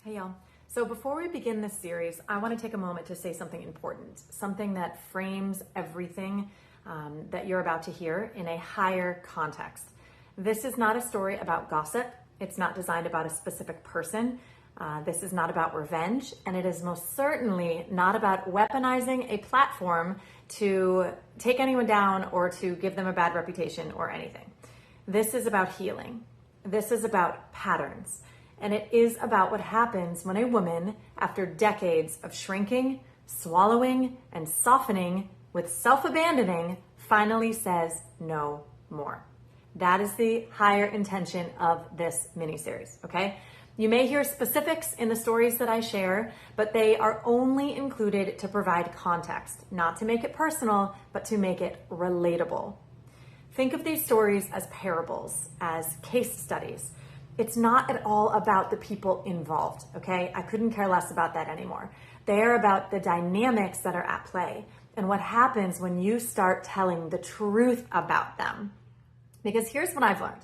Hey y'all. So before we begin this series, I want to take a moment to say something important, something that frames everything that you're about to hear in a higher context. This is not a story about gossip. It's not designed about a specific person. This is not about revenge, and it is most certainly not about weaponizing a platform to take anyone down or to give them a bad reputation or anything. This is about healing. This is about patterns. And it is about what happens when a woman, after decades of shrinking, swallowing, and softening with self-abandoning, finally says no more. That is the higher intention of this miniseries, okay? You may hear specifics in the stories that I share, but they are only included to provide context, not to make it personal, but to make it relatable. Think of these stories as parables, as case studies. It's not at all about the people involved, okay? I couldn't care less about that anymore. They're about the dynamics that are at play and what happens when you start telling the truth about them. Because here's what I've learned.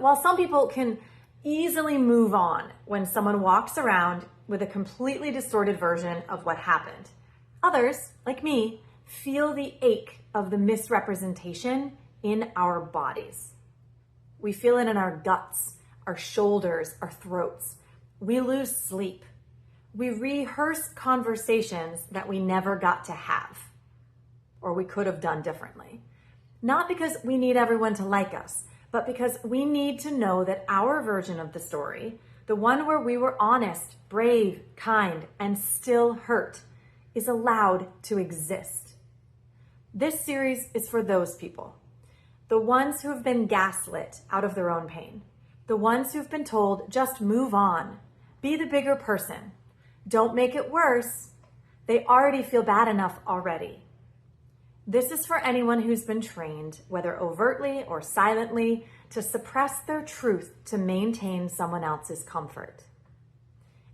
While some people can easily move on when someone walks around with a completely distorted version of what happened, others, like me, feel the ache of the misrepresentation in our bodies. We feel it in our guts, our shoulders, our throats. We lose sleep. We rehearse conversations that we never got to have, or we could have done differently. Not because we need everyone to like us, but because we need to know that our version of the story, the one where we were honest, brave, kind, and still hurt, is allowed to exist. This series is for those people. The ones who have been gaslit out of their own pain. The ones who've been told, just move on. Be the bigger person. Don't make it worse. They already feel bad enough already. This is for anyone who's been trained, whether overtly or silently, to suppress their truth to maintain someone else's comfort.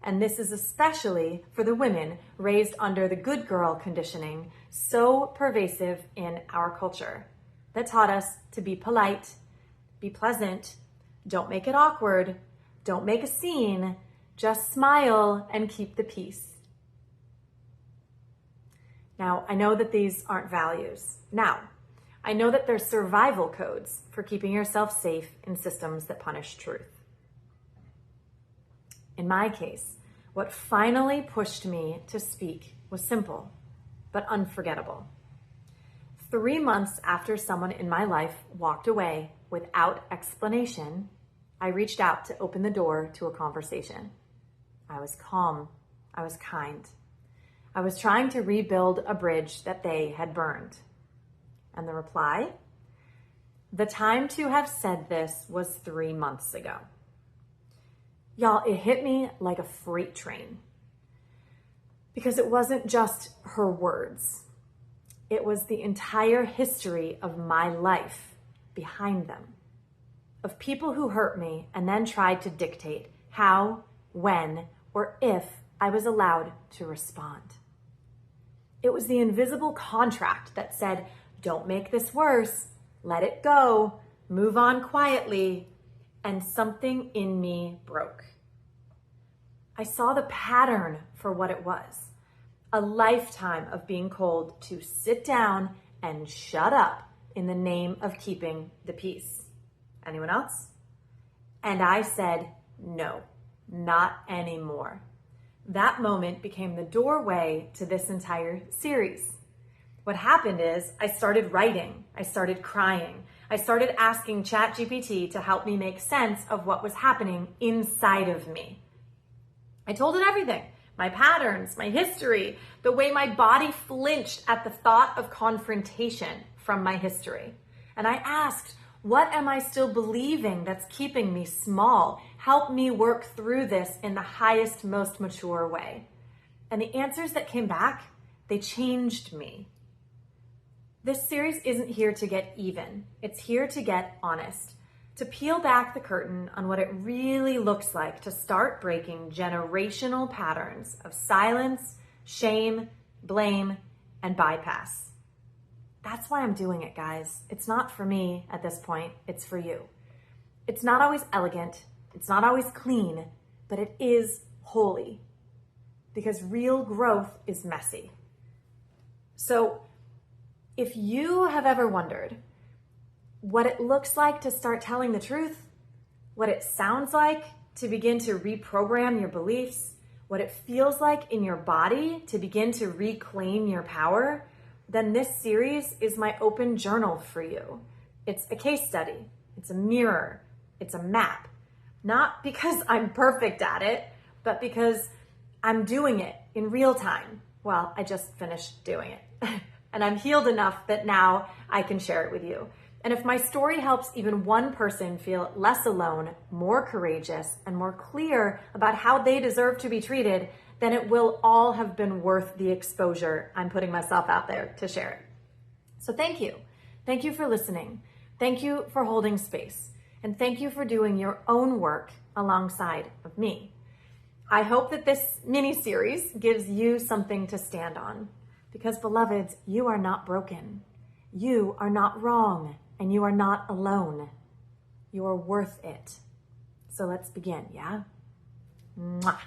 And this is especially for the women raised under the good girl conditioning so pervasive in our culture, that taught us to be polite, be pleasant, don't make it awkward, don't make a scene, just smile and keep the peace. Now, I know that these aren't values. Now, I know that they're survival codes for keeping yourself safe in systems that punish truth. In my case, what finally pushed me to speak was simple, but unforgettable. 3 months after someone in my life walked away without explanation, I reached out to open the door to a conversation. I was calm. I was kind. I was trying to rebuild a bridge that they had burned. And the reply? The time to have said this was 3 months ago. Y'all, it hit me like a freight train. Because it wasn't just her words. It was the entire history of my life behind them, of people who hurt me and then tried to dictate how, when, or if I was allowed to respond. It was the invisible contract that said, don't make this worse, let it go, move on quietly, and something in me broke. I saw the pattern for what it was. A lifetime of being told to sit down and shut up in the name of keeping the peace. Anyone else? And I said, no, not anymore. That moment became the doorway to this entire series. What happened is I started writing, I started crying, I started asking ChatGPT to help me make sense of what was happening inside of me. I told it everything. My patterns, my history, the way my body flinched at the thought of confrontation from my history. And I asked, what am I still believing that's keeping me small? Help me work through this in the highest, most mature way. And the answers that came back, they changed me. This series isn't here to get even. It's here to get honest. To peel back the curtain on what it really looks like to start breaking generational patterns of silence, shame, blame, and bypass. That's why I'm doing it, guys. It's not for me at this point, it's for you. It's not always elegant, it's not always clean, but it is holy, because real growth is messy. So if you have ever wondered what it looks like to start telling the truth, what it sounds like to begin to reprogram your beliefs, what it feels like in your body to begin to reclaim your power, then this series is my open journal for you. It's a case study, it's a mirror, it's a map. Not because I'm perfect at it, but because I'm doing it in real time. Well, I just finished doing it. And I'm healed enough that now I can share it with you. And if my story helps even one person feel less alone, more courageous, and more clear about how they deserve to be treated, then it will all have been worth the exposure I'm putting myself out there to share it. So thank you. Thank you for listening. Thank you for holding space. And thank you for doing your own work alongside of me. I hope that this mini-series gives you something to stand on. Because, beloveds, you are not broken. You are not wrong. And you are not alone. You are worth it. So let's begin, yeah? Mwah.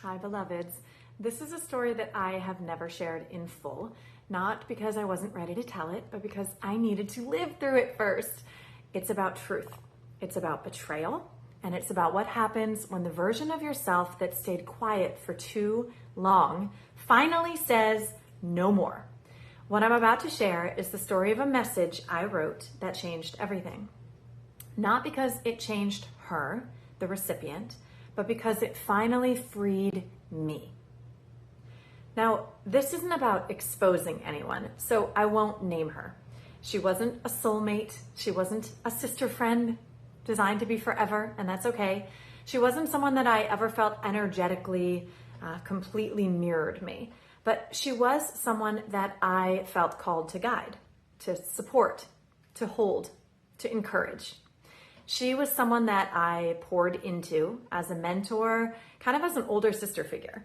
Hi, beloveds. This is a story that I have never shared in full, not because I wasn't ready to tell it, but because I needed to live through it first. It's about truth. It's about betrayal. And it's about what happens when the version of yourself that stayed quiet for too long finally says no more. What I'm about to share is the story of a message I wrote that changed everything. Not because it changed her, the recipient, but because it finally freed me. Now, this isn't about exposing anyone, so I won't name her. She wasn't a soulmate. She wasn't a sister friend designed to be forever, and that's okay. She wasn't someone that I ever felt energetically completely mirrored me, but she was someone that I felt called to guide, to support, to hold, to encourage. She was someone that I poured into as a mentor, kind of as an older sister figure,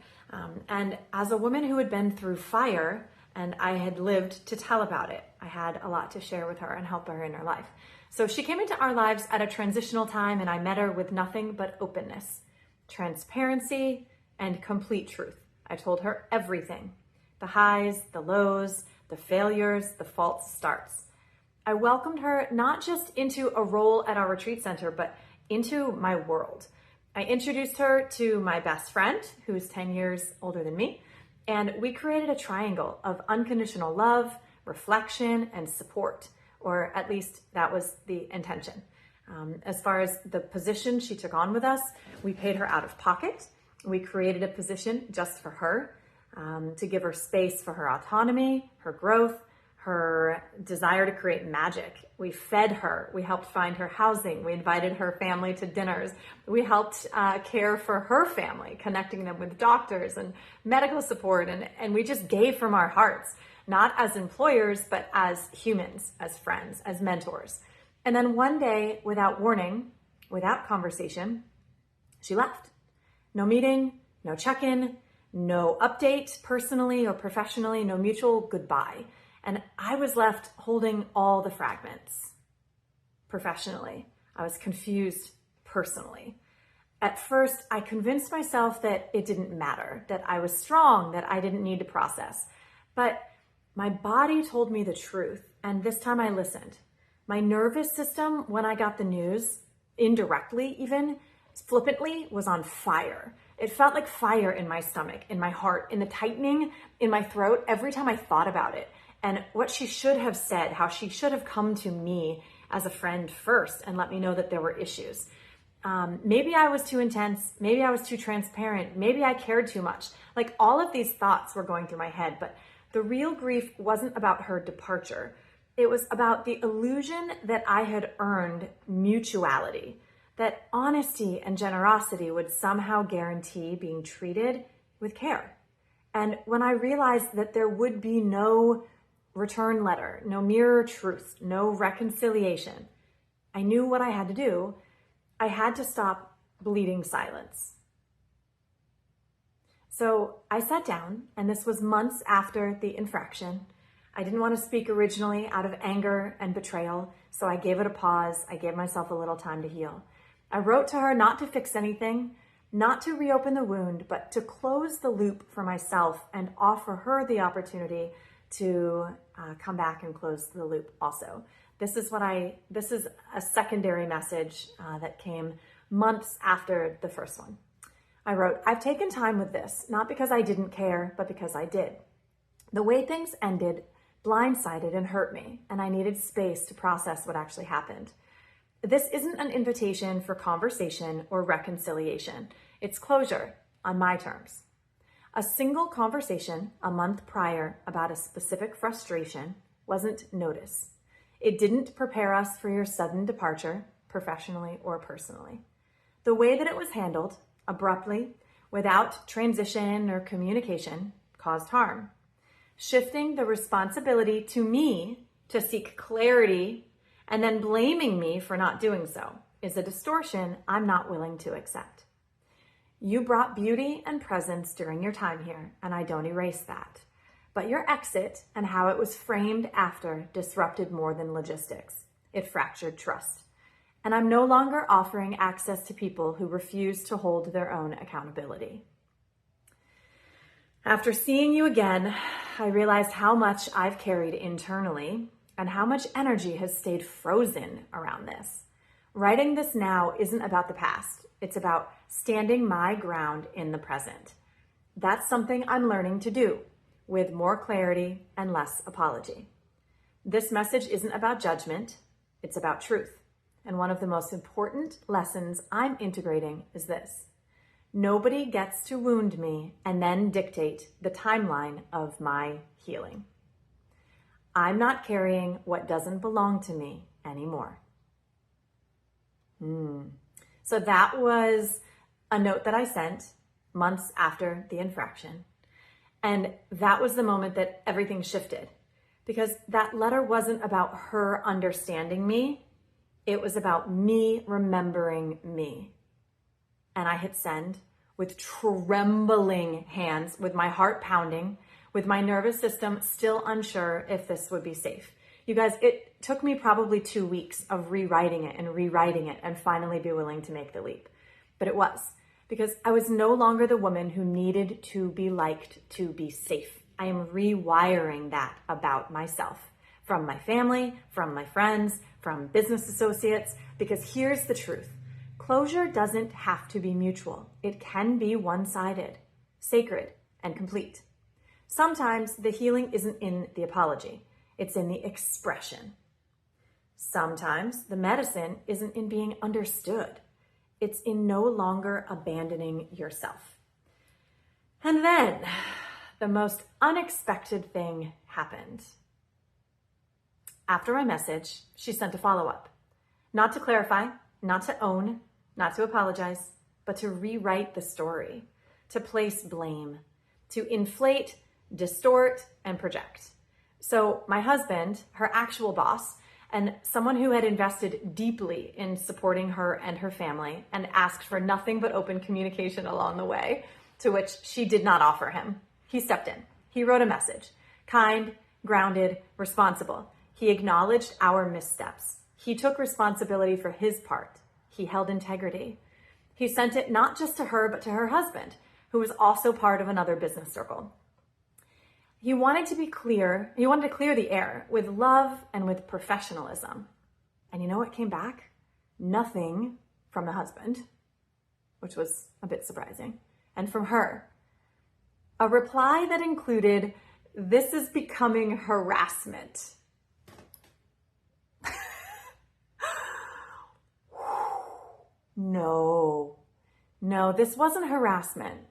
and as a woman who had been through fire, and I had lived to tell about it. I had a lot to share with her and help her in her life. So she came into our lives at a transitional time, and I met her with nothing but openness, transparency, and complete truth. I told her everything, the highs, the lows, the failures, the false starts. I welcomed her not just into a role at our retreat center, but into my world. I introduced her to my best friend, who's 10 years older than me, and we created a triangle of unconditional love, reflection, and support. Or at least that was the intention. As far as the position she took on with us, we paid her out of pocket. We created a position just for her to give her space for her autonomy, her growth, her desire to create magic. We fed her. We helped find her housing. We invited her family to dinners. We helped care for her family, connecting them with doctors and medical support. And we just gave from our hearts. Not as employers, but as humans, as friends, as mentors. And then one day, without warning, without conversation, she left. No meeting, no check-in, no update personally or professionally, no mutual goodbye. And I was left holding all the fragments professionally. I was confused personally. At first, I convinced myself that it didn't matter, that I was strong, that I didn't need to process. But my body told me the truth, and this time I listened. My nervous system, when I got the news, indirectly even, flippantly, was on fire. It felt like fire in my stomach, in my heart, in the tightening in my throat every time I thought about it. And what she should have said, how she should have come to me as a friend first and let me know that there were issues. Maybe I was too intense. Maybe I was too transparent. Maybe I cared too much. Like all of these thoughts were going through my head, but the real grief wasn't about her departure. It was about the illusion that I had earned mutuality, that honesty and generosity would somehow guarantee being treated with care. And when I realized that there would be no return letter, no mirror truth, no reconciliation, I knew what I had to do. I had to stop bleeding silence. So I sat down, and this was months after the infraction. I didn't want to speak originally out of anger and betrayal, so I gave it a pause. I gave myself a little time to heal. I wrote to her not to fix anything, not to reopen the wound, but to close the loop for myself and offer her the opportunity to come back and close the loop also. This is a secondary message that came months after the first one. I wrote, I've taken time with this, not because I didn't care, but because I did. The way things ended blindsided and hurt me, and I needed space to process what actually happened. This isn't an invitation for conversation or reconciliation. It's closure on my terms. A single conversation a month prior about a specific frustration wasn't notice. It didn't prepare us for your sudden departure, professionally or personally. The way that it was handled, abruptly, without transition or communication, caused harm. Shifting the responsibility to me to seek clarity and then blaming me for not doing so is a distortion I'm not willing to accept. You brought beauty and presence during your time here, and I don't erase that. But your exit and how it was framed after disrupted more than logistics. It fractured trust. And I'm no longer offering access to people who refuse to hold their own accountability. After seeing you again, I realized how much I've carried internally and how much energy has stayed frozen around this. Writing this now isn't about the past. It's about standing my ground in the present. That's something I'm learning to do with more clarity and less apology. This message isn't about judgment. It's about truth. And one of the most important lessons I'm integrating is this. Nobody gets to wound me and then dictate the timeline of my healing. I'm not carrying what doesn't belong to me anymore. So that was a note that I sent months after the infraction. And that was the moment that everything shifted, because that letter wasn't about her understanding me. It was about me remembering me. And I hit send with trembling hands, with my heart pounding, with my nervous system still unsure if this would be safe. You guys, it took me probably 2 weeks of rewriting it and finally be willing to make the leap. But it was, because I was no longer the woman who needed to be liked to be safe. I am rewiring that about myself, from my family, from my friends, from business associates, because here's the truth. Closure doesn't have to be mutual. It can be one-sided, sacred, and complete. Sometimes the healing isn't in the apology. It's in the expression. Sometimes the medicine isn't in being understood. It's in no longer abandoning yourself. And then the most unexpected thing happened. After my message, she sent a follow-up. Not to clarify, not to own, not to apologize, but to rewrite the story, to place blame, to inflate, distort, and project. So my husband, her actual boss, and someone who had invested deeply in supporting her and her family and asked for nothing but open communication along the way, to which she did not offer him. He stepped in. He wrote a message. Kind, grounded, responsible. He acknowledged our missteps. He took responsibility for his part. He held integrity. He sent it not just to her, but to her husband, who was also part of another business circle. He wanted to be clear. He wanted to clear the air with love and with professionalism. And you know what came back? Nothing from the husband, which was a bit surprising. And from her, a reply that included, "This is becoming harassment." No, this wasn't harassment.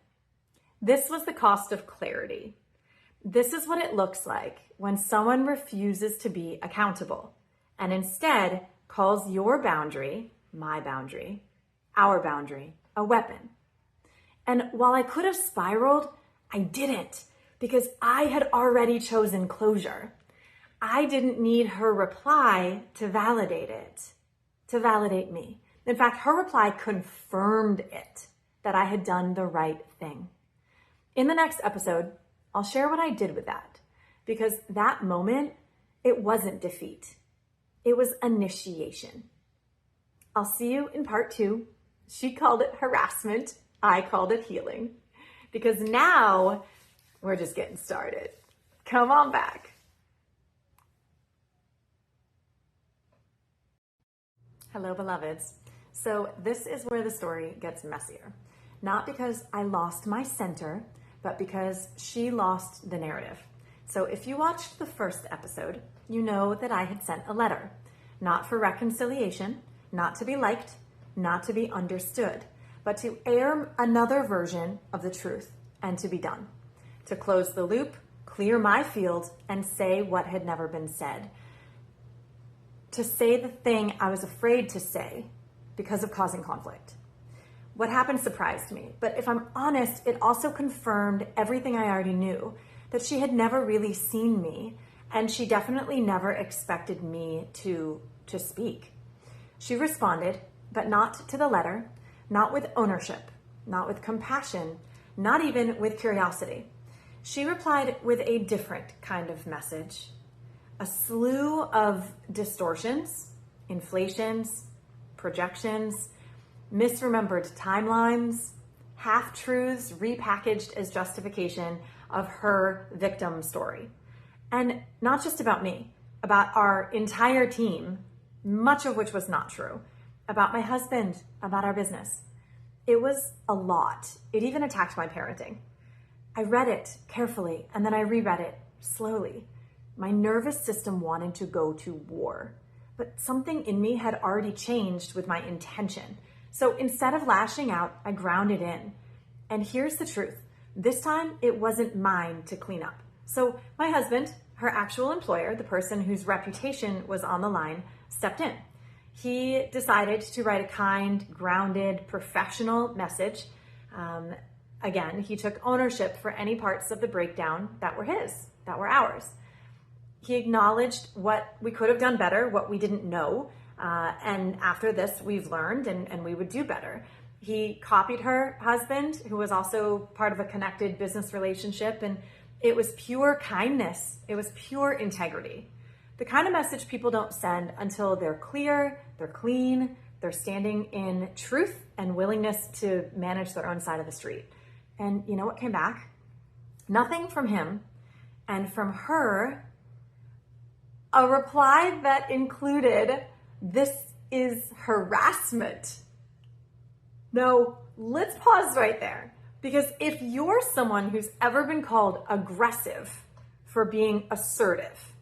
This was the cost of clarity. This is what it looks like when someone refuses to be accountable and instead calls your boundary, my boundary, our boundary, a weapon. And while I could have spiraled, I didn't, because I had already chosen closure. I didn't need her reply to validate it, to validate me. In fact, her reply confirmed it, that I had done the right thing. In the next episode, I'll share what I did with that, because that moment, it wasn't defeat. It was initiation. I'll see you in part 2. She called it harassment. I called it healing. Because now we're just getting started. Come on back. Hello, beloveds. So this is where the story gets messier. Not because I lost my center, but because she lost the narrative. So if you watched the first episode, you know that I had sent a letter, not for reconciliation, not to be liked, not to be understood, but to air another version of the truth and to be done, to close the loop, clear my field, and say what had never been said, to say the thing I was afraid to say because of causing conflict. What happened surprised me, but if I'm honest, it also confirmed everything I already knew, that she had never really seen me, and she definitely never expected me to speak. She responded, but not to the letter, not with ownership, not with compassion, not even with curiosity. She replied with a different kind of message, a slew of distortions, inflations, projections, misremembered timelines, half-truths repackaged as justification of her victim story. And not just about me, about our entire team, much of which was not true, about my husband, about our business. It was a lot. It even attacked my parenting. I read it carefully and then I reread it slowly. My nervous system wanted to go to war, but something in me had already changed with my intention. So instead of lashing out, I grounded in. And here's the truth. This time, it wasn't mine to clean up. So my husband, her actual employer, the person whose reputation was on the line, stepped in. He decided to write a kind, grounded, professional message. Again, he took ownership for any parts of the breakdown that were his, that were ours. He acknowledged what we could have done better, what we didn't know. And after this, we've learned and we would do better. He copied her husband, who was also part of a connected business relationship. And it was pure kindness. It was pure integrity. The kind of message people don't send until they're clear, they're clean, they're standing in truth and willingness to manage their own side of the street. And you know what came back? Nothing from him. And from her, a reply that included, "This is harassment." No, let's pause right there. Because if you're someone who's ever been called aggressive for being assertive,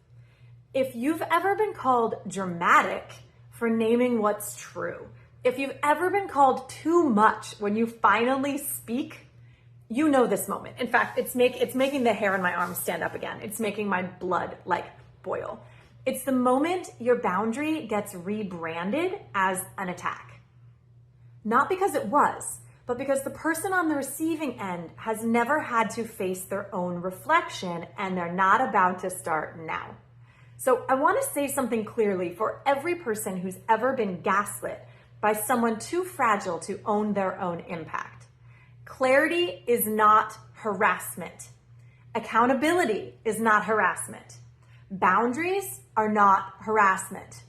if you've ever been called dramatic for naming what's true, if you've ever been called too much when you finally speak, you know this moment. In fact, it's making the hair on my arms stand up again. It's making my blood boil. It's the moment your boundary gets rebranded as an attack. Not because it was, but because the person on the receiving end has never had to face their own reflection and they're not about to start now. So I want to say something clearly for every person who's ever been gaslit by someone too fragile to own their own impact. Clarity is not harassment. Accountability is not harassment. Boundaries are not harassment.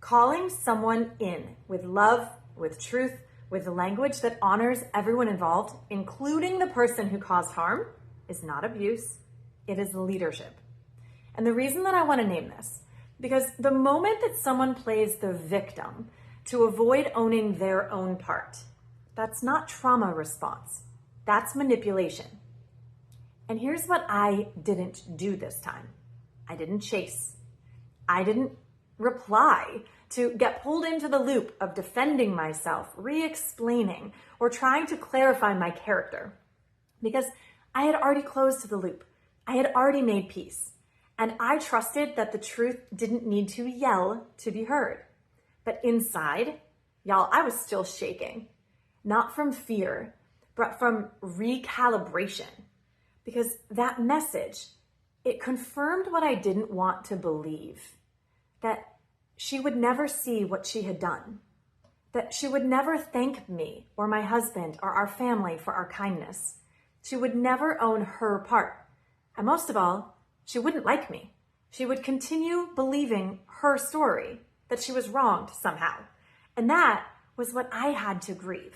Calling someone in with love, with truth, with language that honors everyone involved, including the person who caused harm, is not abuse. It is leadership. And the reason that I want to name this, because the moment that someone plays the victim to avoid owning their own part, that's not trauma response. That's manipulation. And here's what I didn't do this time. I didn't chase. I didn't reply to get pulled into the loop of defending myself, re-explaining, or trying to clarify my character. Because I had already closed the loop. I had already made peace. And I trusted that the truth didn't need to yell to be heard. But inside, y'all, I was still shaking. Not from fear, but from recalibration. Because that message, it confirmed what I didn't want to believe. That she would never see what she had done. That she would never thank me or my husband or our family for our kindness. She would never own her part. And most of all, She wouldn't like me. She would continue believing her story, that she was wronged somehow. And that was what I had to grieve.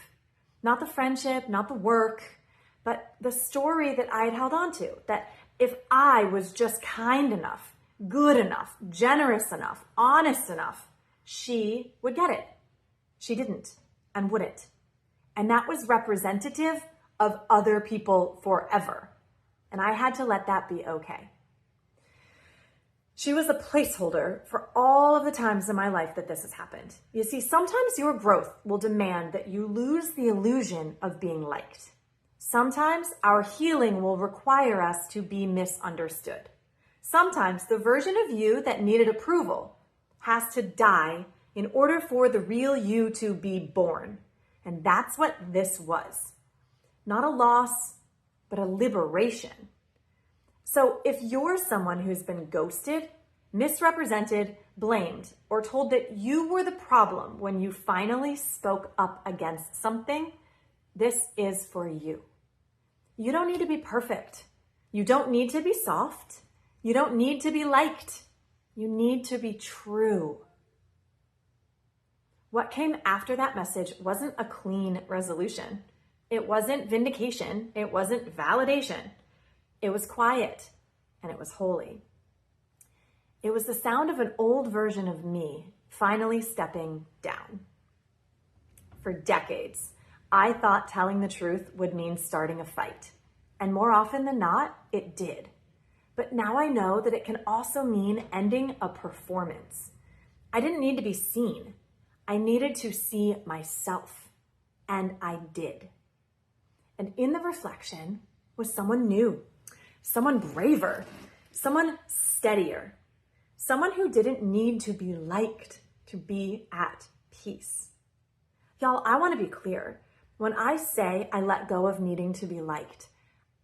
Not the friendship, not the work, but the story that I had held on to, that if I was just kind enough, good enough, generous enough, honest enough, she would get it. She didn't and wouldn't. And that was representative of other people forever. And I had to let that be okay. She was a placeholder for all of the times in my life that this has happened. You see, sometimes your growth will demand that you lose the illusion of being liked. Sometimes our healing will require us to be misunderstood. Sometimes the version of you that needed approval has to die in order for the real you to be born. And that's what this was. Not a loss, but a liberation. So if you're someone who's been ghosted, misrepresented, blamed, or told that you were the problem when you finally spoke up against something, this is for you. You don't need to be perfect. You don't need to be soft. You don't need to be liked. You need to be true. What came after that message wasn't a clean resolution. It wasn't vindication. It wasn't validation. It was quiet and it was holy. It was the sound of an old version of me finally stepping down. For decades, I thought telling the truth would mean starting a fight. And more often than not, it did. But now I know that it can also mean ending a performance. I didn't need to be seen. I needed to see myself. And I did. And in the reflection was someone new, someone braver, someone steadier, someone who didn't need to be liked to be at peace. Y'all, I want to be clear. When I say I let go of needing to be liked,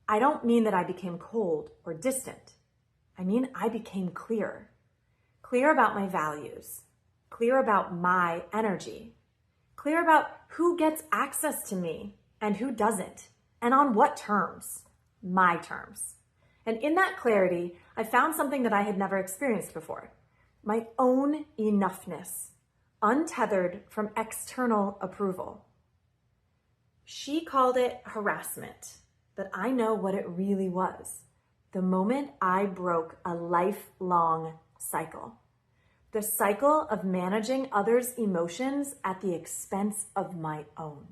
I don't mean that I became cold or distant. I mean, I became clear. Clear about my values, clear about my energy, clear about who gets access to me and who doesn't, and on what terms, my terms. And in that clarity, I found something that I had never experienced before, my own enoughness, untethered from external approval. She called it harassment, but I know what it really was. The moment I broke a lifelong cycle, the cycle of managing others' emotions at the expense of my own.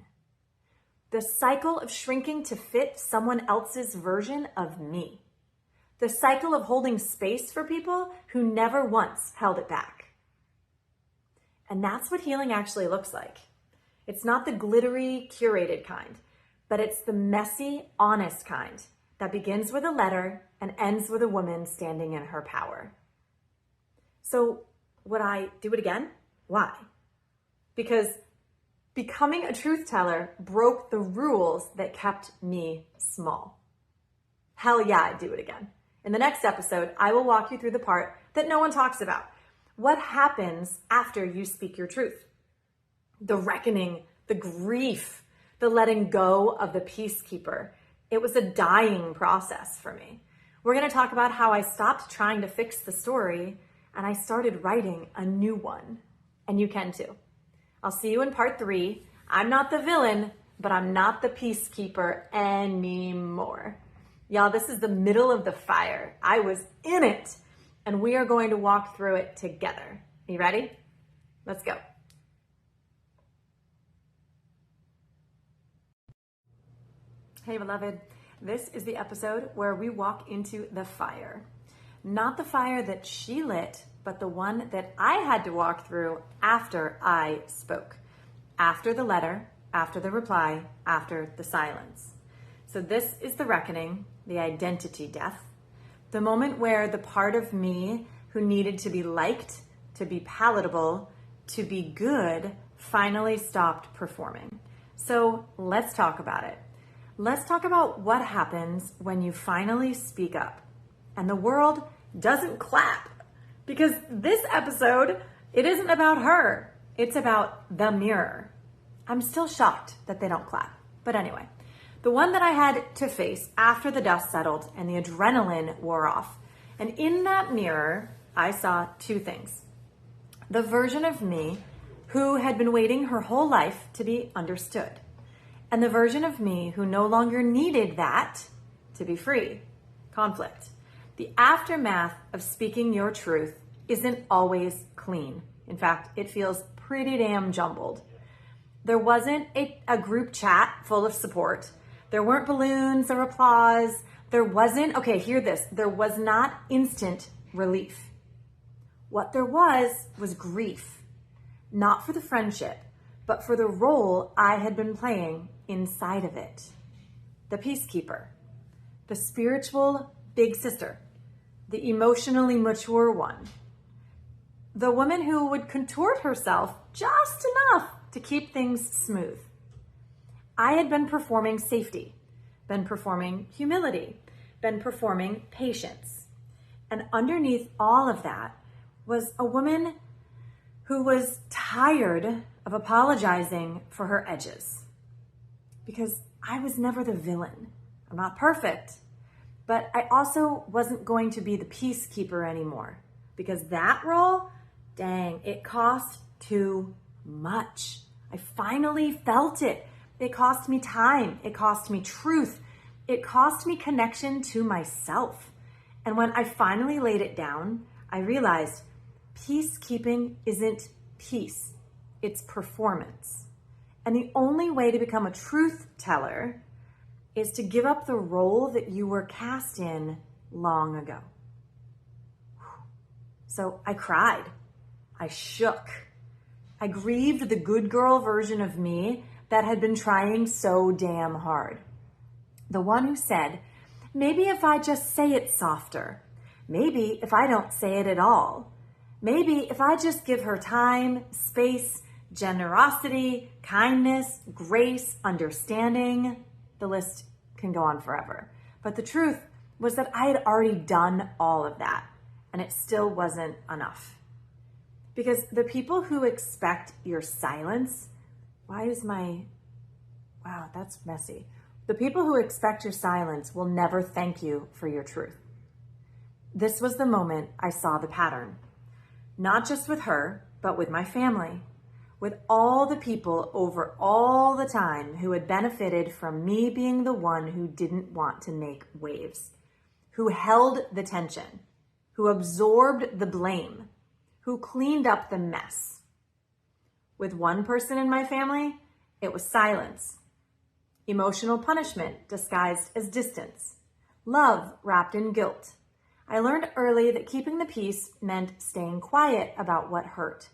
The cycle of shrinking to fit someone else's version of me. The cycle of holding space for people who never once held it back. And that's what healing actually looks like. It's not the glittery, curated kind, but it's the messy, honest kind that begins with a letter and ends with a woman standing in her power. So would I do it again? Why? Because becoming a truth teller broke the rules that kept me small. Hell yeah, I'd do it again. In the next episode, I will walk you through the part that no one talks about. What happens after you speak your truth? The reckoning, the grief, the letting go of the peacekeeper. It was a dying process for me. We're going to talk about how I stopped trying to fix the story and I started writing a new one. And you can too. I'll see you in part 3. I'm not the villain, but I'm not the peacekeeper anymore. Y'all, this is the middle of the fire. I was in it, and we are going to walk through it together. You ready? Let's go. Hey, beloved. This is the episode where we walk into the fire. Not the fire that she lit, but the one that I had to walk through after I spoke. After the letter, after the reply, after the silence. So this is the reckoning, the identity death, the moment where the part of me who needed to be liked, to be palatable, to be good, finally stopped performing. So let's talk about it. Let's talk about what happens when you finally speak up and the world doesn't clap. Because this episode, it isn't about her. It's about the mirror. I'm still shocked that they don't clap. But anyway, the one that I had to face after the dust settled and the adrenaline wore off, And in that mirror, I saw two things. The version of me who had been waiting her whole life to be understood, and the version of me who no longer needed that to be free. Conflict. The aftermath of speaking your truth isn't always clean. In fact, it feels pretty damn jumbled. There wasn't a group chat full of support. There weren't balloons or applause. There wasn't, okay, hear this, there was not instant relief. What there was grief, not for the friendship, but for the role I had been playing inside of it. The peacekeeper, the spiritual big sister, the emotionally mature one, the woman who would contort herself just enough to keep things smooth. I had been performing safety, been performing humility, been performing patience. And underneath all of that was a woman who was tired of apologizing for her edges. Because I was never the villain. I'm not perfect. But I also wasn't going to be the peacekeeper anymore. Because that role, dang, it cost too much. I finally felt it. It cost me time. It cost me truth. It cost me connection to myself. And when I finally laid it down, I realized peacekeeping isn't peace. It's performance. And the only way to become a truth teller is to give up the role that you were cast in long ago. So I cried. I shook. I grieved the good girl version of me that had been trying so damn hard. The one who said, maybe if I just say it softer, maybe if I don't say it at all, maybe if I just give her time, space, generosity, kindness, grace, understanding, the list can go on forever. But the truth was that I had already done all of that, and it still wasn't enough. Because the people who expect your silence, wow, that's messy. The people who expect your silence will never thank you for your truth. This was the moment I saw the pattern. Not just with her, but with my family. With all the people over all the time who had benefited from me being the one who didn't want to make waves. Who held the tension. Who absorbed the blame. Who cleaned up the mess. With one person in my family, it was silence. Emotional punishment disguised as distance. Love wrapped in guilt. I learned early that keeping the peace meant staying quiet about what hurt.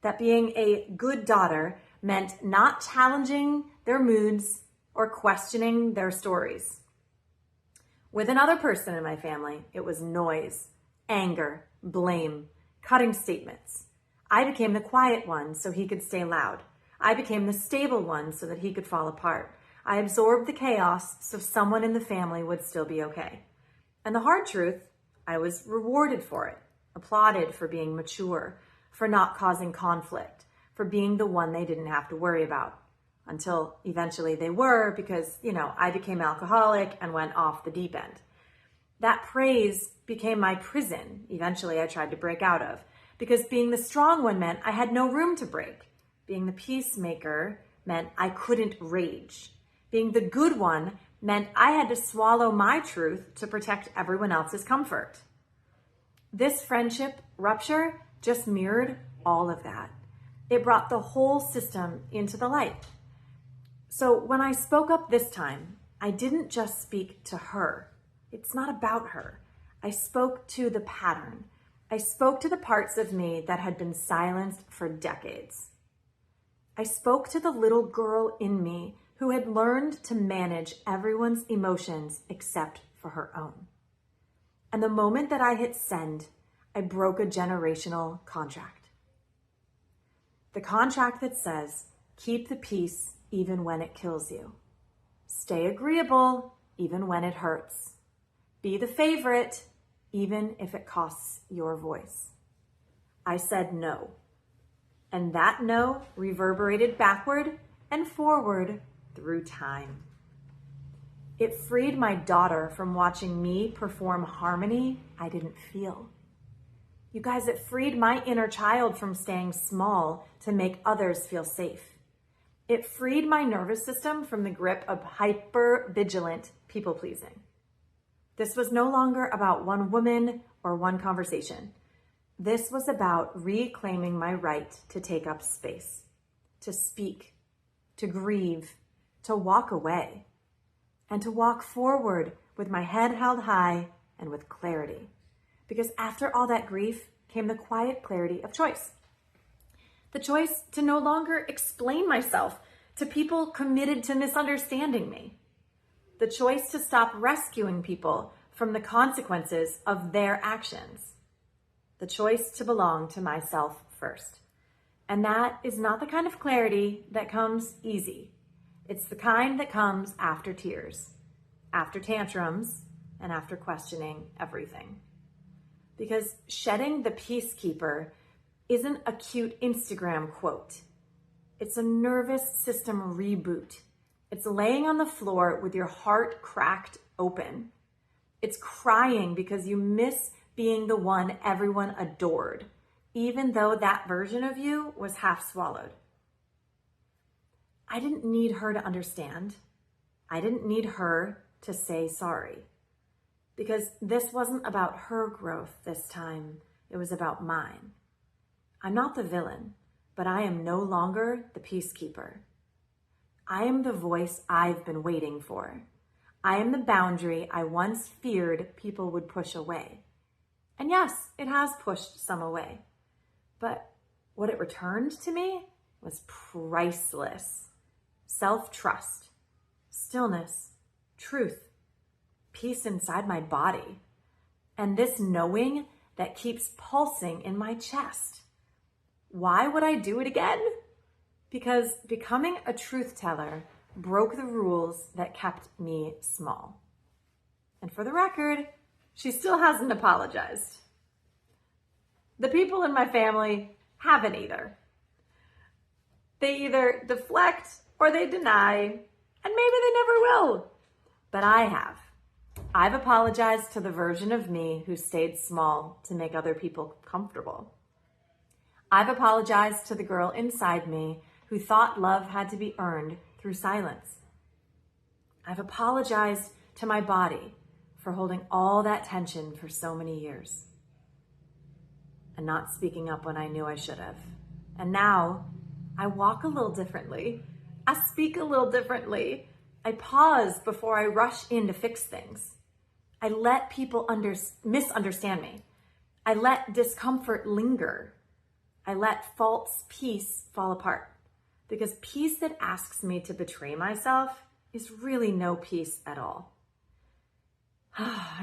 That being a good daughter meant not challenging their moods or questioning their stories. With another person in my family, it was noise, anger, blame, cutting statements. I became the quiet one so he could stay loud. I became the stable one so that he could fall apart. I absorbed the chaos so someone in the family would still be okay. And the hard truth, I was rewarded for it, applauded for being mature, for not causing conflict, for being the one they didn't have to worry about. Until eventually they were, because, I became alcoholic and went off the deep end. That praise became my prison, eventually I tried to break out of, because being the strong one meant I had no room to break. Being the peacemaker meant I couldn't rage. Being the good one meant I had to swallow my truth to protect everyone else's comfort. This friendship rupture just mirrored all of that. It brought the whole system into the light. So when I spoke up this time, I didn't just speak to her. It's not about her. I spoke to the pattern. I spoke to the parts of me that had been silenced for decades. I spoke to the little girl in me who had learned to manage everyone's emotions except for her own. And the moment that I hit send, I broke a generational contract. The contract that says, keep the peace even when it kills you. Stay agreeable even when it hurts. Be the favorite even if it costs your voice. I said no. And that no reverberated backward and forward through time. It freed my daughter from watching me perform harmony I didn't feel. You guys, it freed my inner child from staying small to make others feel safe. It freed my nervous system from the grip of hyper-vigilant people-pleasing. This was no longer about one woman or one conversation. This was about reclaiming my right to take up space, to speak, to grieve, to walk away, and to walk forward with my head held high and with clarity. Because after all that grief came the quiet clarity of choice. The choice to no longer explain myself to people committed to misunderstanding me. The choice to stop rescuing people from the consequences of their actions. The choice to belong to myself first. And that is not the kind of clarity that comes easy. It's the kind that comes after tears, after tantrums, and after questioning everything. Because shedding the peacekeeper isn't a cute Instagram quote. It's a nervous system reboot. It's laying on the floor with your heart cracked open. It's crying because you miss being the one everyone adored, even though that version of you was half swallowed. I didn't need her to understand. I didn't need her to say sorry. Because this wasn't about her growth this time. It was about mine. I'm not the villain, but I am no longer the peacekeeper. I am the voice I've been waiting for. I am the boundary I once feared people would push away. And yes, it has pushed some away. But what it returned to me was priceless. Self-trust, stillness, truth, peace inside my body, and this knowing that keeps pulsing in my chest. Why would I do it again? Because becoming a truth teller broke the rules that kept me small. And for the record, she still hasn't apologized. The people in my family haven't either. They either deflect or they deny, and maybe they never will. But I have. I've apologized to the version of me who stayed small to make other people comfortable. I've apologized to the girl inside me who thought love had to be earned through silence. I've apologized to my body for holding all that tension for so many years and not speaking up when I knew I should have. And now I walk a little differently. I speak a little differently. I pause before I rush in to fix things. I let people misunderstand me. I let discomfort linger. I let false peace fall apart. Because peace that asks me to betray myself is really no peace at all.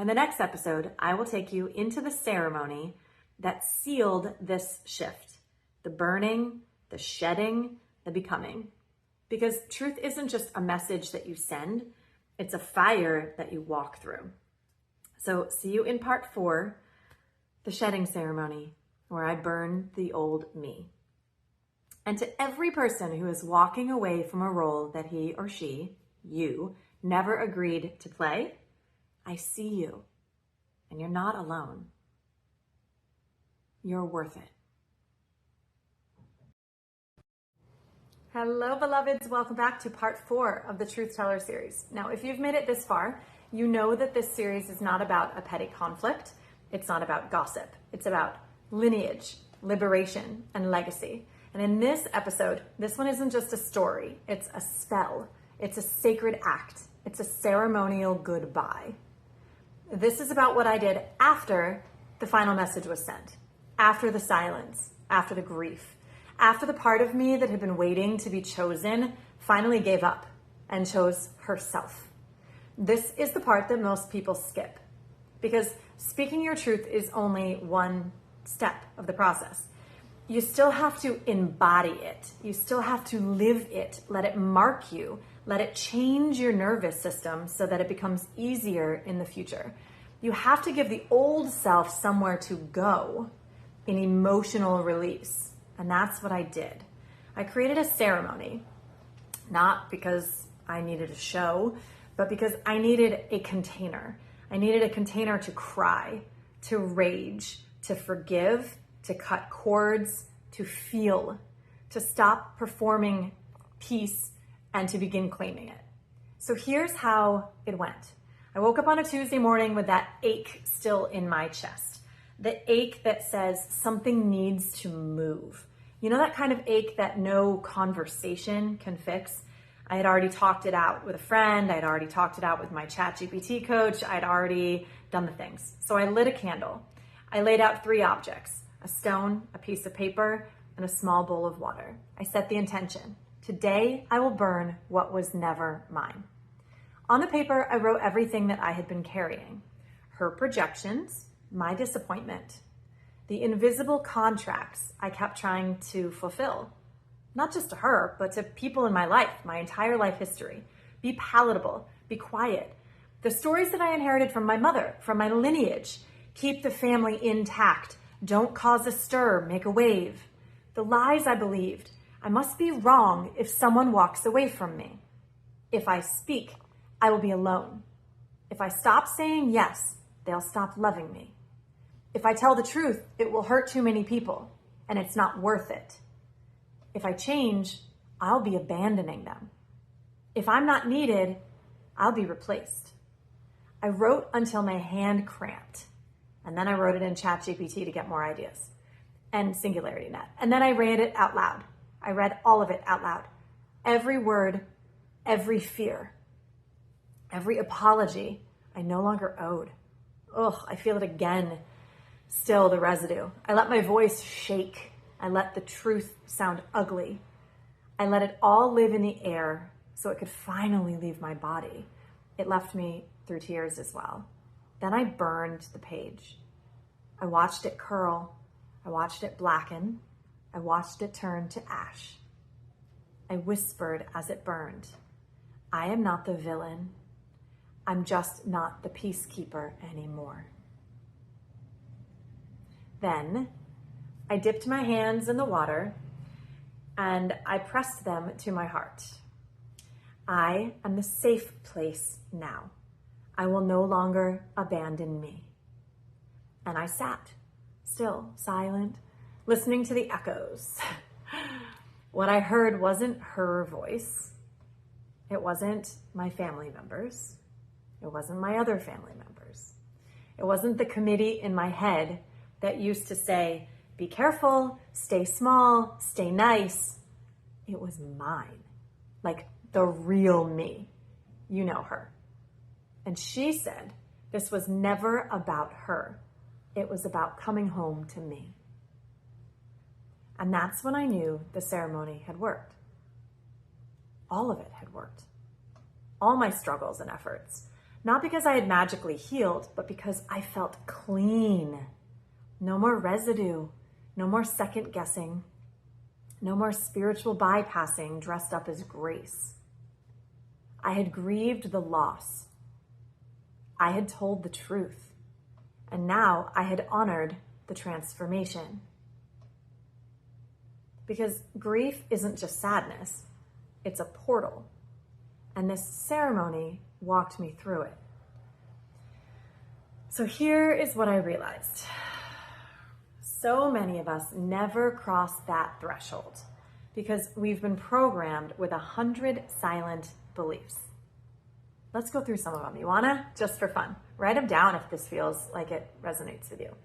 In the next episode, I will take you into the ceremony that sealed this shift. The burning, the shedding, the becoming. Because truth isn't just a message that you send, it's a fire that you walk through. So see you in part 4, the shedding ceremony, where I burn the old me. And to every person who is walking away from a role that he or she, you, never agreed to play, I see you, and you're not alone. You're worth it. Hello, beloveds. Welcome back to part 4 of the Truthteller series. Now, if you've made it this far, you know that this series is not about a petty conflict. It's not about gossip. It's about lineage, liberation, and legacy. And in this episode, this one isn't just a story. It's a spell. It's a sacred act. It's a ceremonial goodbye. This is about what I did after the final message was sent, after the silence, after the grief, after the part of me that had been waiting to be chosen finally gave up and chose herself. This is the part that most people skip, because speaking your truth is only one step of the process. You still have to embody it. You still have to live it. Let it mark you. Let it change your nervous system so that it becomes easier in the future. You have to give the old self somewhere to go in emotional release. And that's what I did. I created a ceremony, not because I needed a show, but because I needed a container. I needed a container to cry, to rage, to forgive, to cut cords, to feel, to stop performing peace and to begin claiming it. So here's how it went. I woke up on a Tuesday morning with that ache still in my chest. The ache that says something needs to move. You know that kind of ache that no conversation can fix? I had already talked it out with a friend. I'd already talked it out with my ChatGPT coach. I'd already done the things. So I lit a candle. I laid out 3 objects, a stone, a piece of paper, and a small bowl of water. I set the intention. Today, I will burn what was never mine. On the paper, I wrote everything that I had been carrying. Her projections, my disappointment, the invisible contracts I kept trying to fulfill. Not just to her, but to people in my life, my entire life history. Be palatable, be quiet. The stories that I inherited from my mother, from my lineage. Keep the family intact. Don't cause a stir, make a wave. The lies I believed. I must be wrong if someone walks away from me. If I speak, I will be alone. If I stop saying yes, they'll stop loving me. If I tell the truth, it will hurt too many people, and it's not worth it. If I change, I'll be abandoning them. If I'm not needed, I'll be replaced. I wrote until my hand cramped, and then I wrote it in ChatGPT to get more ideas, and SingularityNet. And then I read it out loud. I read all of it out loud. Every word, every fear, every apology I no longer owed. Ugh, I feel it again. Still the residue. I let my voice shake. I let the truth sound ugly. I let it all live in the air so it could finally leave my body. It left me through tears as well. Then I burned the page. I watched it curl. I watched it blacken. I watched it turn to ash. I whispered as it burned, I am not the villain. I'm just not the peacekeeper anymore. Then I dipped my hands in the water and I pressed them to my heart. I am the safe place now. I will no longer abandon me. And I sat, still, silent, listening to the echoes. What I heard wasn't her voice. It wasn't my family members. It wasn't my other family members. It wasn't the committee in my head that used to say, be careful, stay small, stay nice. It was mine, like the real me. You know her. And she said this was never about her. It was about coming home to me. And that's when I knew the ceremony had worked. All of it had worked. All my struggles and efforts. Not because I had magically healed, but because I felt clean. No more residue. No more second guessing. No more spiritual bypassing dressed up as grace. I had grieved the loss. I had told the truth. And now I had honored the transformation. Because grief isn't just sadness. It's a portal. And this ceremony walked me through it. So here is what I realized. So many of us never cross that threshold because we've been programmed with 100 silent beliefs. Let's go through some of them. You wanna? Just for fun. Write them down if this feels like it resonates with you.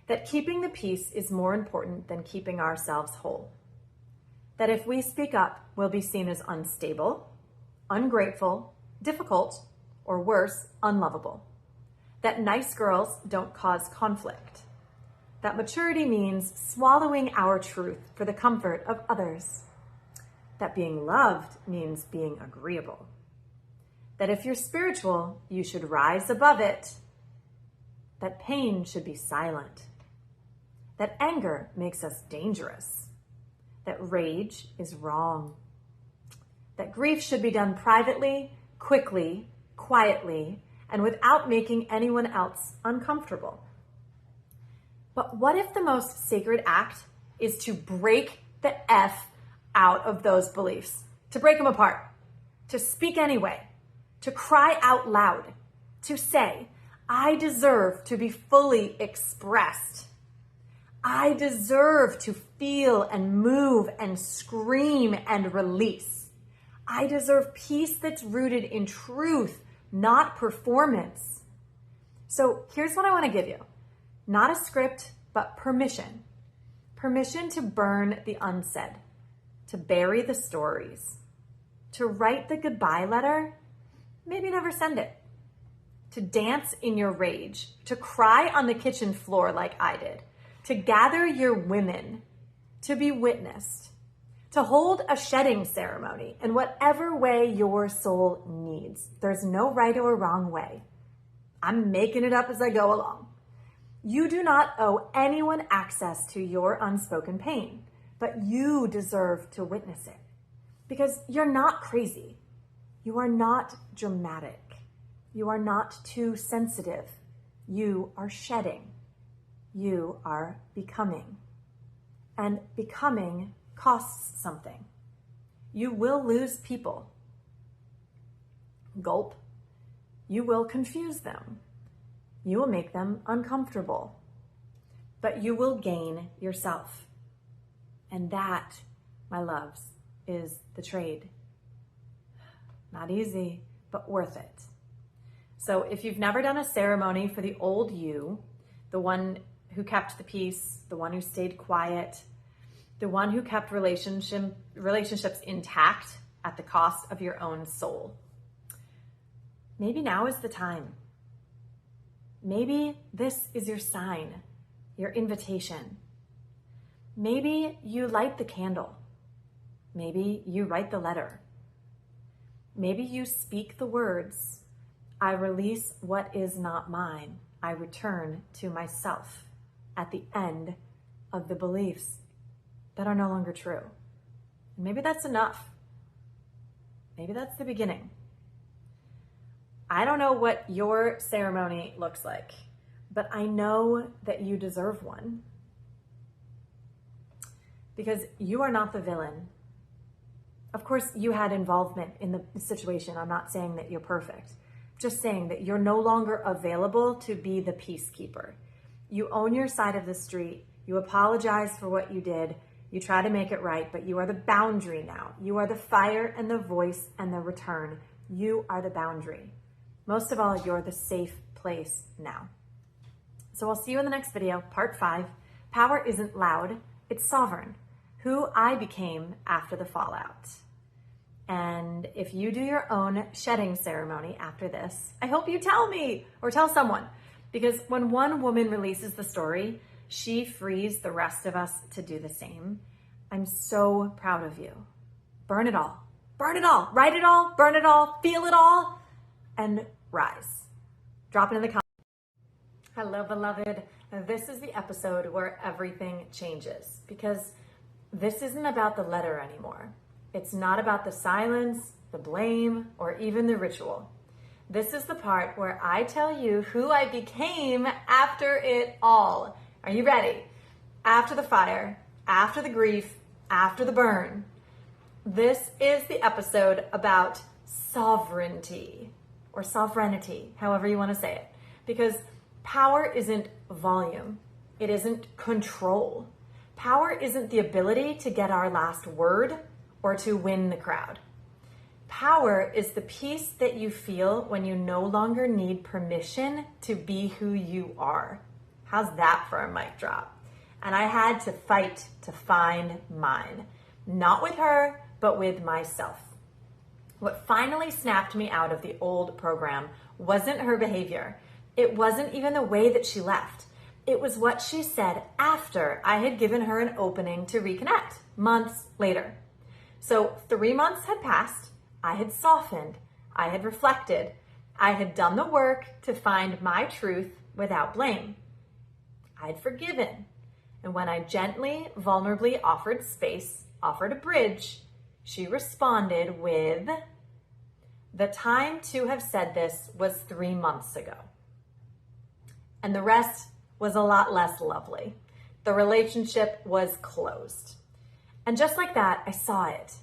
That keeping the peace is more important than keeping ourselves whole. That if we speak up, we'll be seen as unstable, ungrateful, difficult, or worse, unlovable. That nice girls don't cause conflict. That maturity means swallowing our truth for the comfort of others. That being loved means being agreeable. That if you're spiritual, you should rise above it. That pain should be silent. That anger makes us dangerous. That rage is wrong. That grief should be done privately, quickly, quietly, and without making anyone else uncomfortable. But what if the most sacred act is to break the F out of those beliefs, to break them apart, to speak anyway, to cry out loud, to say, I deserve to be fully expressed. I deserve to feel and move and scream and release. I deserve peace that's rooted in truth, not performance. So here's what I want to give you. Not a script, but permission. Permission to burn the unsaid, to bury the stories, to write the goodbye letter, maybe never send it, to dance in your rage, to cry on the kitchen floor like I did, to gather your women, to be witnessed, to hold a shedding ceremony in whatever way your soul needs. There's no right or wrong way. I'm making it up as I go along. You do not owe anyone access to your unspoken pain, but you deserve to witness it because you're not crazy. You are not dramatic. You are not too sensitive. You are shedding. You are becoming. And becoming costs something. You will lose people. Gulp. You will confuse them. You will make them uncomfortable. But you will gain yourself. And that, my loves, is the trade. Not easy, but worth it. So if you've never done a ceremony for the old you, the one who kept the peace, the one who stayed quiet, the one who kept relationships intact at the cost of your own soul, maybe now is the time. Maybe this is your sign, your invitation. Maybe you light the candle. Maybe you write the letter. Maybe you speak the words, I release what is not mine. I return to myself at the end of the beliefs that are no longer true. Maybe that's enough. Maybe that's the beginning. I don't know what your ceremony looks like, but I know that you deserve one because you are not the villain. Of course, you had involvement in the situation. I'm not saying that you're perfect. Just saying that you're no longer available to be the peacekeeper. You own your side of the street. You apologize for what you did. You try to make it right, but you are the boundary now. You are the fire and the voice and the return. You are the boundary. Most of all, you're the safe place now. So I'll see you in the next video, part 5. Power isn't loud, it's sovereign. Who I became after the fallout. And if you do your own shedding ceremony after this, I hope you tell me or tell someone, because when one woman releases the story, she frees the rest of us to do the same. I'm so proud of you. Burn it all. Burn it all. Write it all. Burn it all. Feel it all. And rise. Drop it in the comments. Hello, beloved. This is the episode where everything changes because this isn't about the letter anymore. It's not about the silence, the blame, or even the ritual. This is the part where I tell you who I became after it all. Are you ready? After the fire, after the grief, after the burn. This is the episode about sovereignty or sovereignty, however you want to say it. Because power isn't volume. It isn't control. Power isn't the ability to get our last word or to win the crowd. Power is the peace that you feel when you no longer need permission to be who you are. How's that for a mic drop? And I had to fight to find mine. Not with her, but with myself. What finally snapped me out of the old program wasn't her behavior. It wasn't even the way that she left. It was what she said after I had given her an opening to reconnect, months later. So 3 months had passed. I had softened. I had reflected. I had done the work to find my truth without blame. I'd forgiven. And when I gently, vulnerably offered space, offered a bridge, she responded with, the time to have said this was 3 months ago. And the rest was a lot less lovely. The relationship was closed. And just like that, I saw it.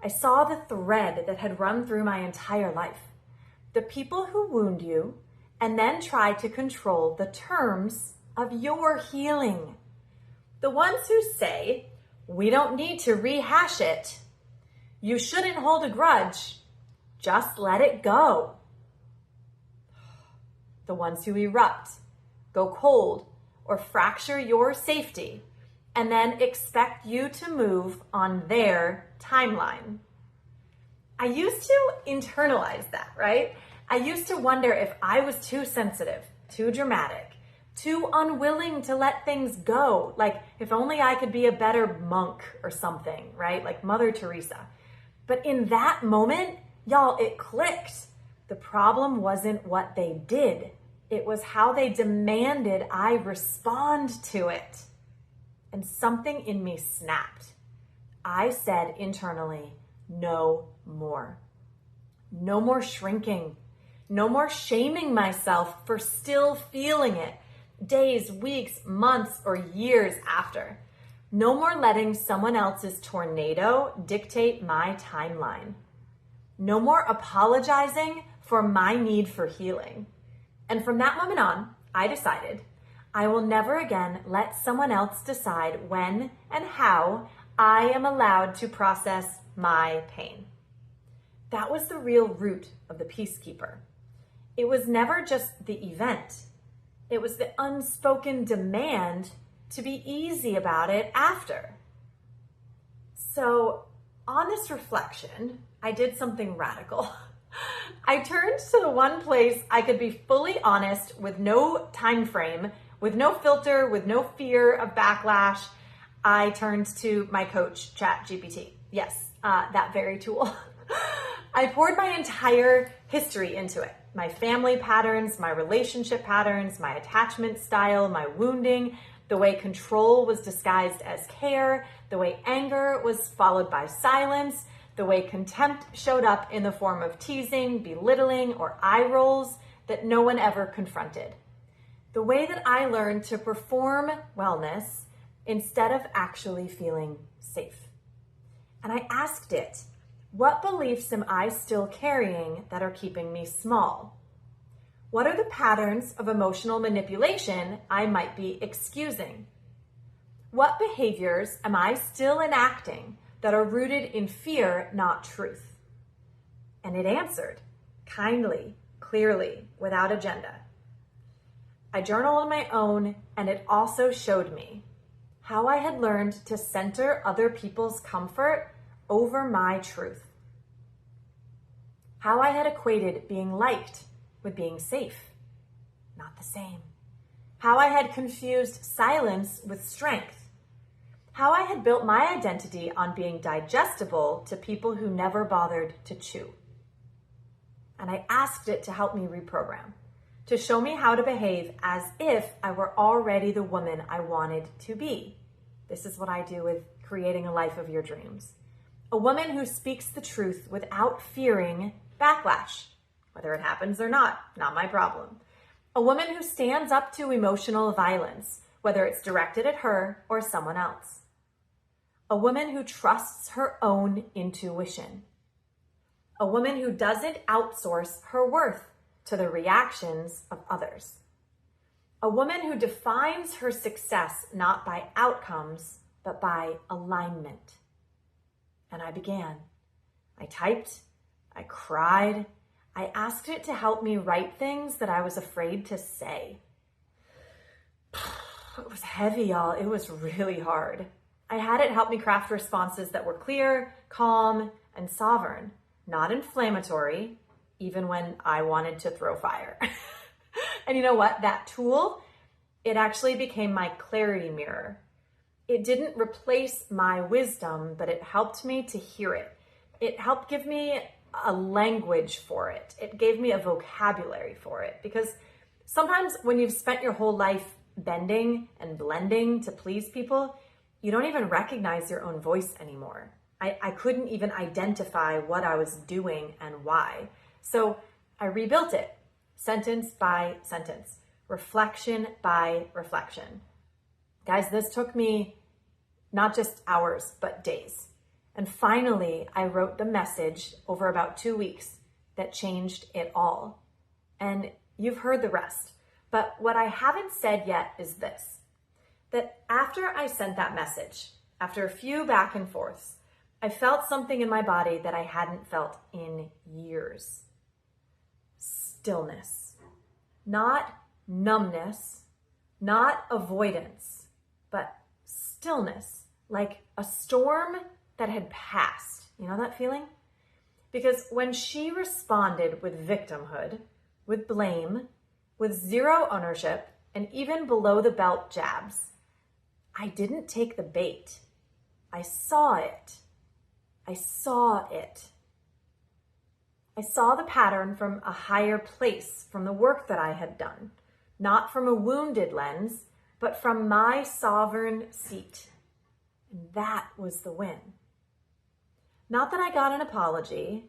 I saw the thread that had run through my entire life. the people who wound you and then try to control the terms of your healing. The ones who say, we don't need to rehash it. You shouldn't hold a grudge. Just let it go. The ones who erupt, go cold, or fracture your safety, and then expect you to move on their timeline. I used to internalize that, right? I used to wonder if I was too sensitive, too dramatic, too unwilling to let things go. Like if only I could be a better monk or something, right? Like Mother Teresa. But in that moment, y'all, it clicked. The problem wasn't what they did. It was how they demanded I respond to it. And something in me snapped. I said internally, no more. No more shrinking. No more shaming myself for still feeling it days, weeks, months, or years after. No more letting someone else's tornado dictate my timeline. No more apologizing for my need for healing. And from that moment on, I decided I will never again let someone else decide when and how I am allowed to process my pain. That was the real root of the Peacekeeper. It was never just the event. It was the unspoken demand to be easy about it after. So on this reflection, I did something radical. I turned to the one place I could be fully honest with no time frame, with no filter, with no fear of backlash. I turned to my coach, ChatGPT. Yes, that very tool. I poured my entire history into it. My family patterns, my relationship patterns, my attachment style, my wounding, the way control was disguised as care, the way anger was followed by silence, the way contempt showed up in the form of teasing, belittling, or eye rolls that no one ever confronted. The way that I learned to perform wellness instead of actually feeling safe. And I asked it, what beliefs am I still carrying that are keeping me small? What are the patterns of emotional manipulation I might be excusing? What behaviors am I still enacting that are rooted in fear, not truth? And it answered, kindly, clearly, without agenda. I journaled on my own, and it also showed me how I had learned to center other people's comfort over my truth. How I had equated being liked with being safe. Not the same. How I had confused silence with strength. How I had built my identity on being digestible to people who never bothered to chew. And I asked it to help me reprogram, to show me how to behave as if I were already the woman I wanted to be. This is what I do with creating a life of your dreams. A woman who speaks the truth without fearing backlash. Whether it happens or not my problem. A woman who stands up to emotional violence, whether it's directed at her or someone else. A woman who trusts her own intuition. A woman who doesn't outsource her worth to the reactions of others. A woman who defines her success not by outcomes, but by alignment. And I began. I typed, I cried, I asked it to help me write things that I was afraid to say. It was heavy, y'all. It was really hard. I had it help me craft responses that were clear, calm, and sovereign, not inflammatory, even when I wanted to throw fire. And you know what? That tool, it actually became my clarity mirror. It didn't replace my wisdom, but it helped me to hear it. It helped give me a language for it. It gave me a vocabulary for it. Because sometimes when you've spent your whole life bending and blending to please people, you don't even recognize your own voice anymore. I couldn't even identify what I was doing and why. So I rebuilt it, sentence by sentence, reflection by reflection. Guys, this took me not just hours, but days. And finally, I wrote the message over about 2 weeks that changed it all. And you've heard the rest. But what I haven't said yet is this, that after I sent that message, after a few back and forths, I felt something in my body that I hadn't felt in years. Stillness. Not numbness, not avoidance, but stillness, like a storm that had passed. You know that feeling? Because when she responded with victimhood, with blame, with zero ownership, and even below the belt jabs, I didn't take the bait. I saw it. I saw it. I saw the pattern from a higher place, from the work that I had done, not from a wounded lens, but from my sovereign seat. And that was the win. Not that I got an apology,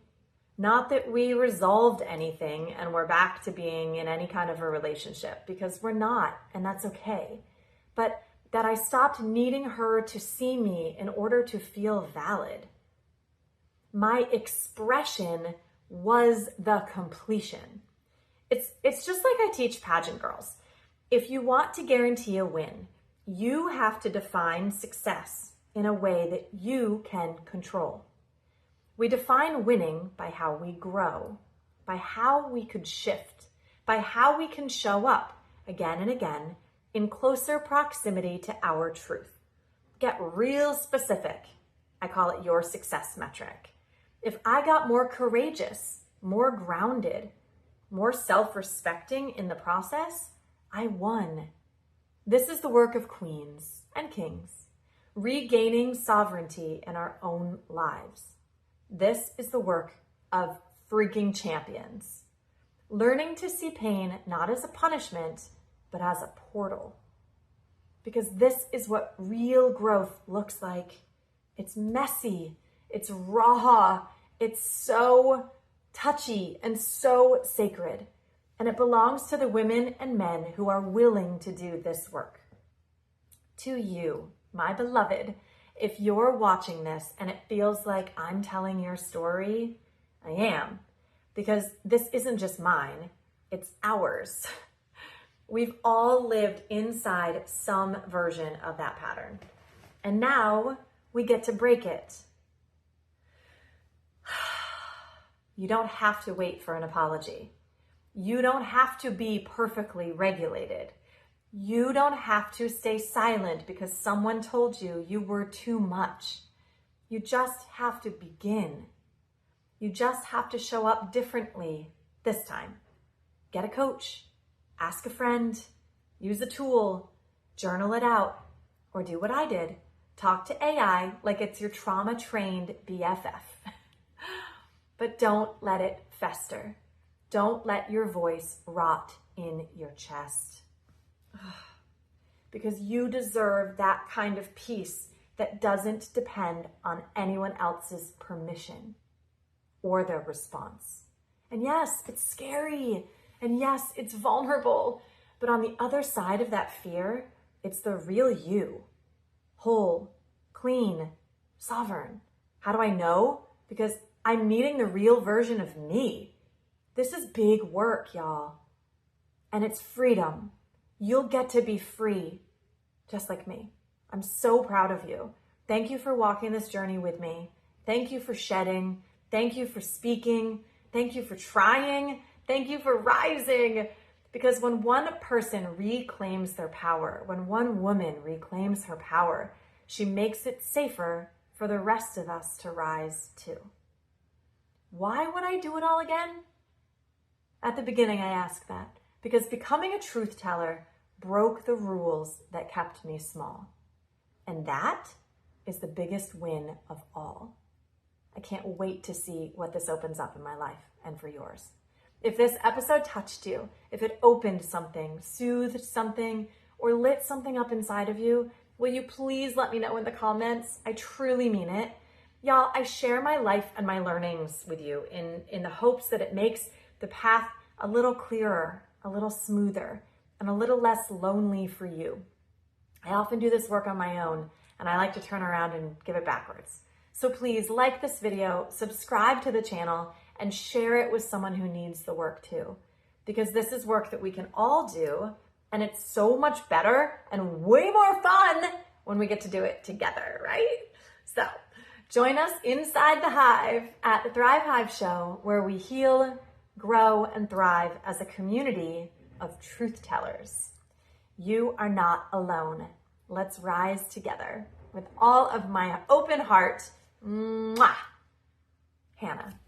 not that we resolved anything and we're back to being in any kind of a relationship, because we're not, and that's okay. But that I stopped needing her to see me in order to feel valid. My expression was the completion. It's just like I teach pageant girls. If you want to guarantee a win, you have to define success in a way that you can control. We define winning by how we grow, by how we could shift, by how we can show up again and again in closer proximity to our truth. Get real specific. I call it your success metric. If I got more courageous, more grounded, more self-respecting in the process, I won. This is the work of queens and kings, regaining sovereignty in our own lives. This is the work of freaking champions, learning to see pain not as a punishment, but as a portal. Because this is what real growth looks like. It's messy, it's raw, it's so touchy and so sacred. And it belongs to the women and men who are willing to do this work. To you, my beloved, if you're watching this and it feels like I'm telling your story, I am. Because this isn't just mine, it's ours. We've all lived inside some version of that pattern. And now we get to break it. You don't have to wait for an apology. You don't have to be perfectly regulated. You don't have to stay silent because someone told you you were too much. You just have to begin. You just have to show up differently this time. Get a coach, ask a friend, use a tool, journal it out, or do what I did. Talk to AI like it's your trauma-trained BFF. But don't let it fester. Don't let your voice rot in your chest. Because you deserve that kind of peace that doesn't depend on anyone else's permission or their response. And yes, it's scary. And yes, it's vulnerable. But on the other side of that fear, it's the real you. Whole, clean, sovereign. How do I know? Because I'm meeting the real version of me. This is big work, y'all. And it's freedom. You'll get to be free, just like me. I'm so proud of you. Thank you for walking this journey with me. Thank you for shedding. Thank you for speaking. Thank you for trying. Thank you for rising. Because when one person reclaims their power, when one woman reclaims her power, she makes it safer for the rest of us to rise too. Why would I do it all again? At the beginning, I asked that because becoming a truth teller broke the rules that kept me small. And that is the biggest win of all. I can't wait to see what this opens up in my life and for yours. If this episode touched you, if it opened something, soothed something, or lit something up inside of you, will you please let me know in the comments? I truly mean it. Y'all, I share my life and my learnings with you in the hopes that it makes the path a little clearer, a little smoother, and a little less lonely for you. I often do this work on my own, and I like to turn around and give it backwards. So please like this video, subscribe to the channel, and share it with someone who needs the work too. Because this is work that we can all do, and it's so much better and way more fun when we get to do it together, right? So join us inside the Hive at the Thrive Hive Show, where we heal, grow, and thrive as a community of truth tellers. You are not alone. Let's rise together. With all of my open heart, mwah, Hannah.